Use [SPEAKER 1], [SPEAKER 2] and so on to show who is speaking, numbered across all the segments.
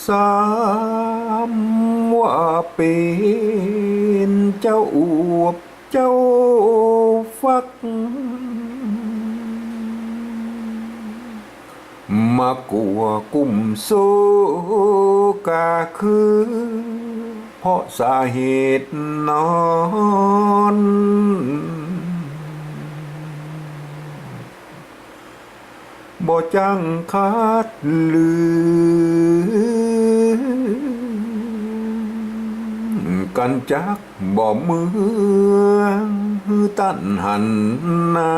[SPEAKER 1] สามว่าเป็นเจ้าอวบเจ้าฟักมากลัวกุ่มโซกาคือเพราะสาเหตุนอนบ่จังคาดลือกันจักบ่เมืองตั้นหันนา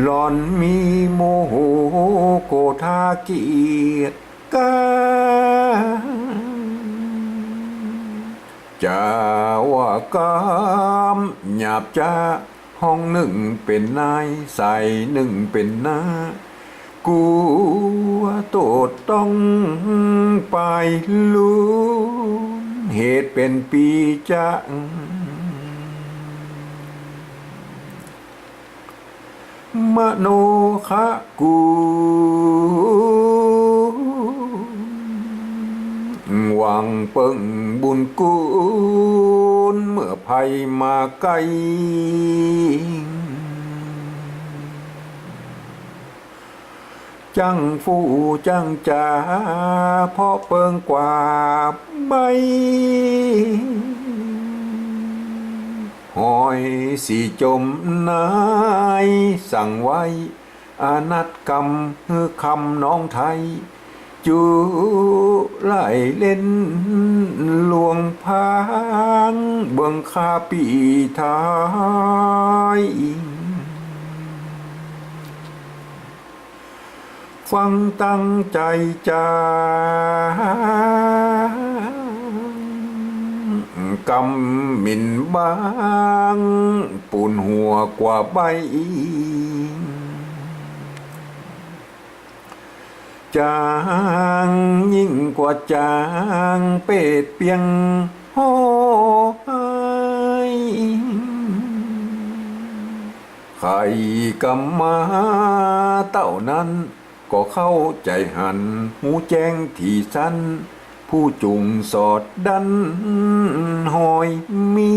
[SPEAKER 1] หลอนมีโมโหโกธาเกียรติกาจะว่ากามหยาบจ้าห้องหนึ่งเป็นนายใส่หนึ่งเป็นนากูโตดต้องไปลุ้นเหตุเป็นปีจังมโนคะกูหวังเปิงบุญกุลเมื่อภัยมาไกลจังฟูจังจ่าเพราะเปิงกว่าใบหอยสีจมนายสั่งไว้อานัดกรรมคือคำน้องไทยจูไล่เล่นลวงพางเบิ่งคาปีท้ายฟังตั้งใจจากำหมิ่นบางปูนหัวกว่าใบจางยิ่งกว่าจางเป็ดเปียงโห้ยใครกำมาเต่านั้นก็เข้าใจหันหูแจ้งที่สั้นผู้จุงสอดดันหอยมี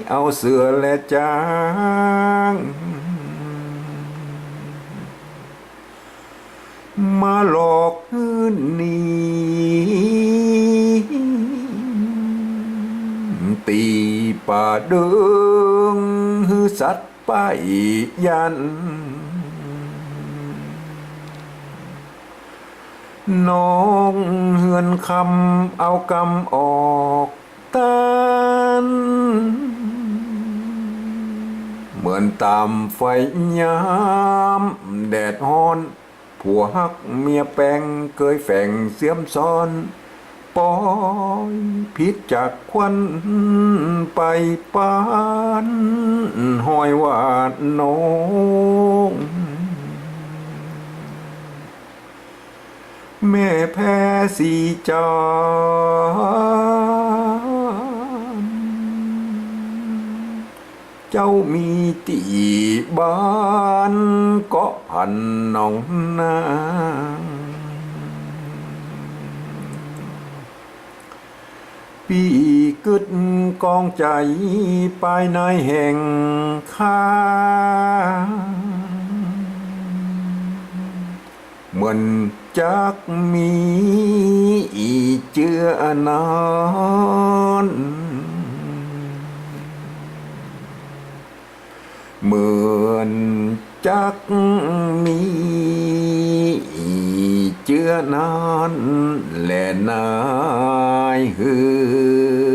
[SPEAKER 1] เอาเสือและจางมาหลอกคืนนี้ตีป่าเดิงฮือสัตว์ไปยันน้องเฮือนคำเอากำออกตันเหมือนตามไฟยามแดดฮ้อนผัวฮักเมียแปงเคยแฝงเสียมซ้อนปล่อยพิษจากควันไปปานห้อยวาดน้องแม่แพ้สีจานเจ้ามีตีบ้านเกาะพันหนองนาปีกึดกองใจปลายนายแห่งข้าเหมือนจักมีเจือนานเหมือนจักมีเจือนานและนายฮือ